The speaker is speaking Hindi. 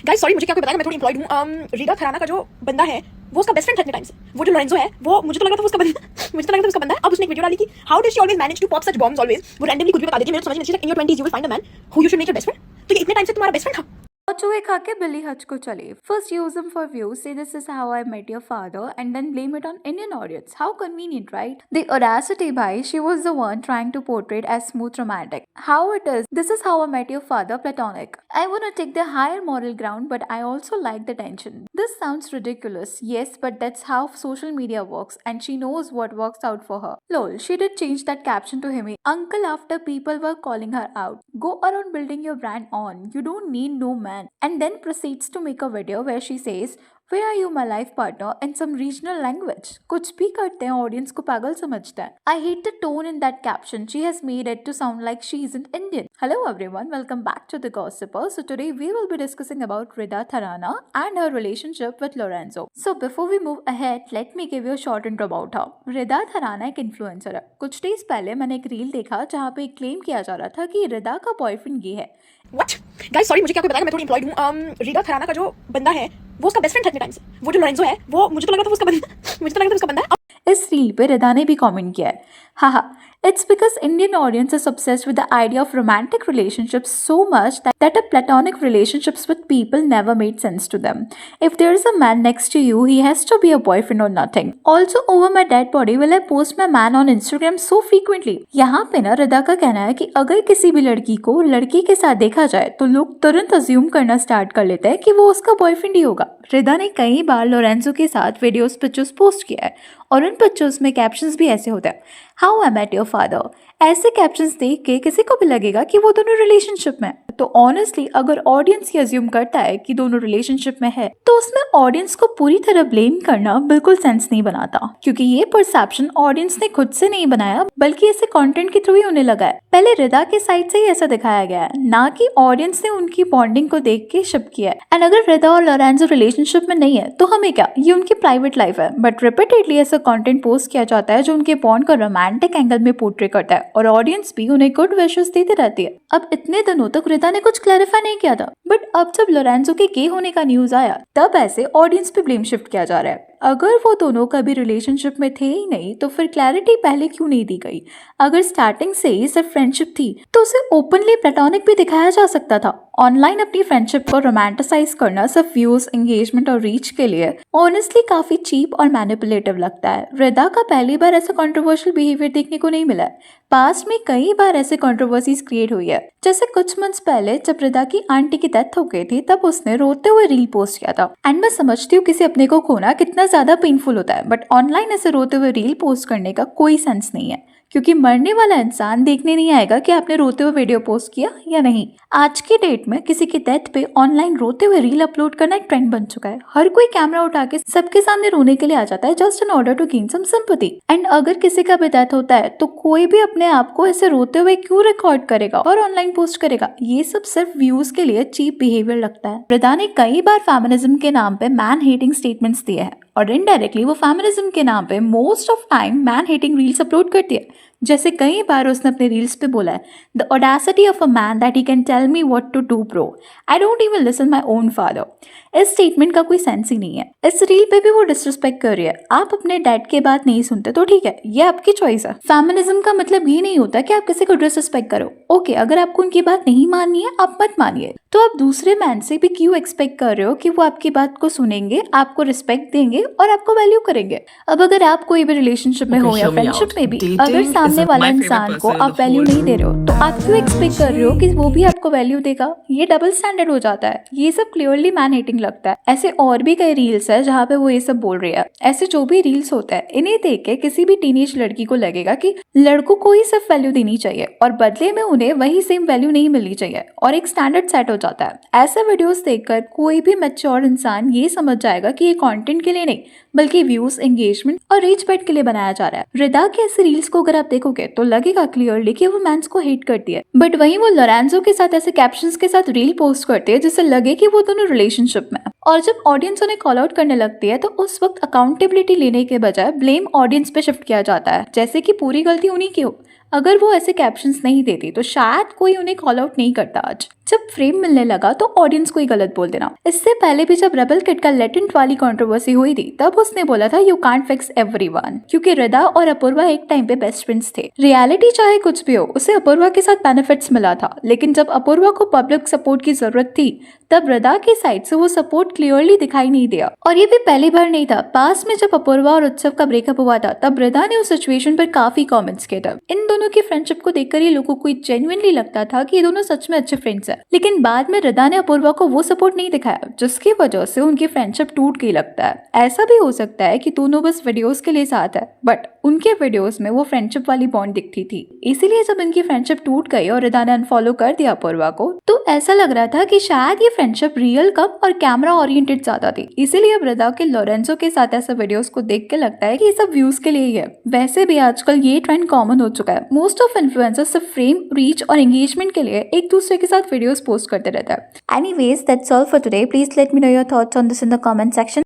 गाइस सॉरी, मुझे क्या कोई बताएगा, मैं थोड़ी एम्प्लॉयड हूँ। रिदा थराना का जो बंदा है वो उसका बेस्ट फ्रेंड था इतने टाइम से। वो जो लोरेंजो है वो मुझे तो लगा था उसका बंदा मुझे तो लगा था उसका बंदा है। अब उसने एक वीडियो डाली कि how does she always manage to pop such bombs always. वो रैंडमली कुछ भी बता देती है। मेरे तो समझ नहीं आता in your 20s you will find a man who you should make your best friend. तो ये इतने टाइम से तुम्हारा बेस्ट फ्रेंड था। चूहे खा के बिल्ली हज को चली. First use him for views, say this is how I met your father, and then blame it on Indian audience. How convenient, right? The audacity, bhai. She was the one trying to portray it as smooth romantic. How it is? This is how I met your father, platonic. I wanna take the higher moral ground, but I also like the tension. This sounds ridiculous, yes, but that's how social media works, and she knows what works out for her. Lol, she did change that caption to him. Uncle after people were calling her out. Go around building your brand on. You don't need no man. And then proceeds to make a video where she says, "Where are you, my life partner?" in some regional language. कुछ भी करते हैं ऑडियंस को पागल समझता है. I hate the tone in that caption. She has made it to sound like she isn't Indian. Hello everyone, welcome back to The Gossiper. So today we will be discussing about Rida Tharana and her relationship with Lorenzo. So before we move ahead, let me give you a short intro about her. Rida Tharana एक influencer है. कुछ डेज पहले मैंने एक रील देखा जहाँ पे क्लेम किया जा रहा था कि रिदा का बॉयफ्रेंड गे है. व्हाट गाइस सॉरी, मुझे क्या कोई बताएगा, मैं थोड़ी एम्प्लॉयड हूँ। रिदा थराना का जो बंदा है वो उसका बेस्ट फ्रेंड था इतने टाइम से। वो जो लोरेंजो है वो मुझे तो लगा था उसका बंदा मुझे तो लगा था उसका बंदा है. इस रील पे रिदा ने भी कमेंट किया है, हाहा, it's because Indian audience is obsessed with the idea of romantic relationships so much that a platonic relationships with people never made sense to them. If there is a man next to you, he has to be a boyfriend or nothing. Also, over my dead body will I post my man on Instagram so frequently. यहाँ पे ना रिदा का कहना है कि अगर किसी भी लड़की को लड़के के साथ देखा जाए तो लोग तुरंत अज्यूम करना स्टार्ट कर लेते हैं कि वो उसका बॉयफ्रेंड ही होगा. रिदा ने कई बार लोरेंजो के साथ वीडियोस पिक्चर्स पोस्ट किया है और उन पिक्चर्स में कैप्शंस भी ऐसे होते हैं, how I met your father. ऐसे कैप्शंस देख के किसी को भी लगेगा कि वो दोनों रिलेशनशिप में. तो ऑनेस्टली अगर ऑडियंस ये अज्यूम करता है कि दोनों रिलेशनशिप में है तो उसमें ऑडियंस को पूरी तरह ब्लेम करना बिल्कुल सेंस नहीं बनाता, क्योंकि ये परसेप्शन ऑडियंस ने खुद से नहीं बनाया बल्कि ऐसे कंटेंट के थ्रू ही उन्हें लगा है. पहले रिदा के साइड से ही ऐसा दिखाया गया है, ना कि ऑडियंस ने उनकी बॉन्डिंग को देख के शिप किया है. एंड अगर रिदा और लोरेंजो रिलेशनशिप में नहीं है तो हमें क्या, ये उनकी प्राइवेट लाइफ है. बट रिपीटेडली ऐसा कंटेंट पोस्ट किया जाता है जो उनके बॉन्ड को रोमांटिक एंगल में पोर्ट्रे करता है और ऑडियंस भी उन्हें गुड विशेस देती रहती है. अब इतने दिनों तक रिदा ने कुछ क्लैरिफाई नहीं किया था, बट अब जब लोरेंजो के गे होने का न्यूज आया तब ऐसे ऑडियंस पे ब्लेम शिफ्ट किया जा रहा है. अगर वो दोनों कभी रिलेशनशिप में थे ही नहीं तो फिर क्लैरिटी पहले क्यों नहीं दी गई. अगर स्टार्टिंग से ही सिर्फ फ्रेंडशिप थी तो उसे ओपनली प्लेटोनिक भी दिखाया जा सकता था. ऑनलाइन अपनी फ्रेंडशिप को रोमांटिसाइज करना सिर्फ व्यूज, एंगेजमेंट और रीच के लिए ऑनेस्टली काफी चीप और मैनिपुलेटिव लगता है. रिदा का पहली बार ऐसा कंट्रोवर्शियल बिहेवियर देखने को नहीं मिला है. पास्ट में कई बार ऐसे कंट्रोवर्सीज क्रिएट हुई है. जैसे कुछ मंथ्स पहले जब रिदा की आंटी की डेथ हो गई थी तब उसने रोते हुए रील पोस्ट किया था. एंड मैं समझती हूँ किसी अपने को खोना कितना ज्यादा पेनफुल होता है, बट ऑनलाइन ऐसे रोते हुए रील पोस्ट करने का कोई सेंस नहीं है, क्योंकि मरने वाला इंसान देखने नहीं आएगा कि आपने रोते हुए वीडियो पोस्ट किया या नहीं. आज की डेट में किसी की डेथ पे ऑनलाइन रोते हुए रील अपलोड करना एक ट्रेंड बन चुका है. हर कोई कैमरा उठा के सबके सामने रोने के लिए आ जाता है just in order to gain some sympathy. And अगर किसी का भी डेथ होता है तो कोई भी अपने आप को ऐसे रोते हुए क्यों रिकॉर्ड करेगा और ऑनलाइन पोस्ट करेगा. ये सब सिर्फ व्यूज के लिए चीप बिहेवियर लगता है. रिदा ने कई बार फेमिनिज्म के नाम पे मैन हेटिंग स्टेटमेंट्स दिए हैं और इनडायरेक्टली वो फेमिनिज्म के नाम पे most of time man hating reels upload करती है. जैसे कई बार उसने अपने रील्स पे बोला है, the audacity of a man that he can tell me what to do bro, I don't even listen my own father. इस स्टेटमेंट का कोई सेंस ही नहीं है. इस रील पे भी वो डिसरिस्पेक्ट कर रही है. आप अपने डैड के बात नहीं सुनते तो ठीक है, ये आपकी चॉइस है. फेमिनिज्म का मतलब ये नहीं होता कि आप किसी को डिसरिस्पेक्ट करो. ओके, अगर आपको उनकी बात नहीं माननी है आप मत मानिए, तो आप दूसरे मैन से भी क्यों एक्सपेक्ट कर रहे हो कि वो आपकी बात को सुनेंगे, आपको रिस्पेक्ट देंगे और आपको वैल्यू करेंगे. अब अगर आप कोई भी रिलेशनशिप में हो या फ्रेंडशिप में भी, अगर सामने वाला इंसान को आप वैल्यू नहीं दे रहे हो तो आप क्यों एक्सपेक्ट कर रहे हो कि वो भी आपको वैल्यू देगा. ये डबल स्टैंडर्ड हो जाता है. ये सब क्लियरली मैन हेटिंग लगता है. ऐसे और भी कई रील्स है जहाँ पे वो ये सब बोल रही है. ऐसे जो भी रील्स होता है इन्हें देख के किसी भी टीनेज लड़की को लगेगा कि लड़कों को ही सिर्फ वैल्यू देनी चाहिए और बदले में उन्हें वही सेम वैल्यू नहीं मिलनी चाहिए और एक स्टैंडर्ड सेट हो जाता है. ऐसे वीडियोस देखकर कोई भी मैच्योर इंसान ये समझ जाएगा कि ये कंटेंट के लिए नहीं बल्कि व्यूज, एंगेजमेंट और रीच बेट के लिए बनाया जा रहा है. रिदा के ऐसे रील्स को अगर आप देखोगे तो लगेगा क्लियरली कि वो मैंस को हेट करती है, बट वहीं वो लोरेंजो के साथ ऐसे कैप्शंस के साथ रील पोस्ट करती है जिससे लगे कि वो दोनों रिलेशनशिप में. और जब ऑडियंस उन्हें कॉल आउट करने लगती है तो उस वक्त अकाउंटेबिलिटी लेने के बजाय ब्लेम ऑडियंस पे शिफ्ट किया जाता है, जैसे कि पूरी गलती उन्हीं की हो. अगर वो ऐसे कैप्शंस नहीं देती तो शायद कोई उन्हें कॉल आउट नहीं करता। आज जब फेम मिलने लगा तो ऑडियंस को ही गलत बोल देना। इससे पहले भी जब रेबल किड का लेटेंट वाली कंट्रोवर्सी हुई थी तब उसने बोला था यू कांट फिक्स एवरीवन, क्योंकि रिदा और अपूर्वा एक टाइम पे बेस्ट फ्रेंड्स थे। रियलिटी चाहे कुछ भी हो, उसे अपूर्वा के साथ बेनिफिट्स मिला था, लेकिन जब अपूर्वा को पब्लिक सपोर्ट की जरूरत थी तब रिदा की साइड से वो सपोर्ट क्लियरली दिखाई नहीं दिया। और ये भी पहली बार नहीं था। पास में जब अपूर्वा और उत्सव का ब्रेकअप हुआ था तब रिदा ने उस सिचुएशन पर काफी कमेंट्स किए थे। इन दोनों की फ्रेंडशिप को देखकर ये लोगों को जेन्युइनली लगता था कि ये दोनों सच में अच्छे फ्रेंड्स हैं। लेकिन बाद में रिदा ने अपूर्वा को वो सपोर्ट नहीं दिखाया जिसकी वजह से उनकी फ्रेंडशिप टूट गई लगता है। ऐसा भी हो सकता है कि दोनों बस वीडियोस के लिए साथ है, बट उनके वीडियोस में वो फ्रेंडशिप वाली बॉन्ड दिखती थी। इसीलिए जब इनकी फ्रेंडशिप टूट गई और रिदा ने अनफॉलो कर दिया अपूर्वा को तो ऐसा लग रहा था कि शायद ये फ्रेंडशिप रियल कम और कैमरा ओरिएंटेड ज्यादा थी। इसीलिए अब रिदा के लोरेंजो के साथ ऐसे वीडियोस को देख के लगता है कि ये सब व्यूज के लिए ही है। वैसे भी आजकल ये ट्रेंड कॉमन हो चुका है। मोस्ट ऑफ इन्फ्लुएंसर्स सिर्फ फ्रेम, रीच और एंगेजमेंट के लिए एक दूसरे के साथ वीडियोस पोस्ट करते रहता है। Anyways, that's all for today. Please let me know your thoughts on this in the comment section.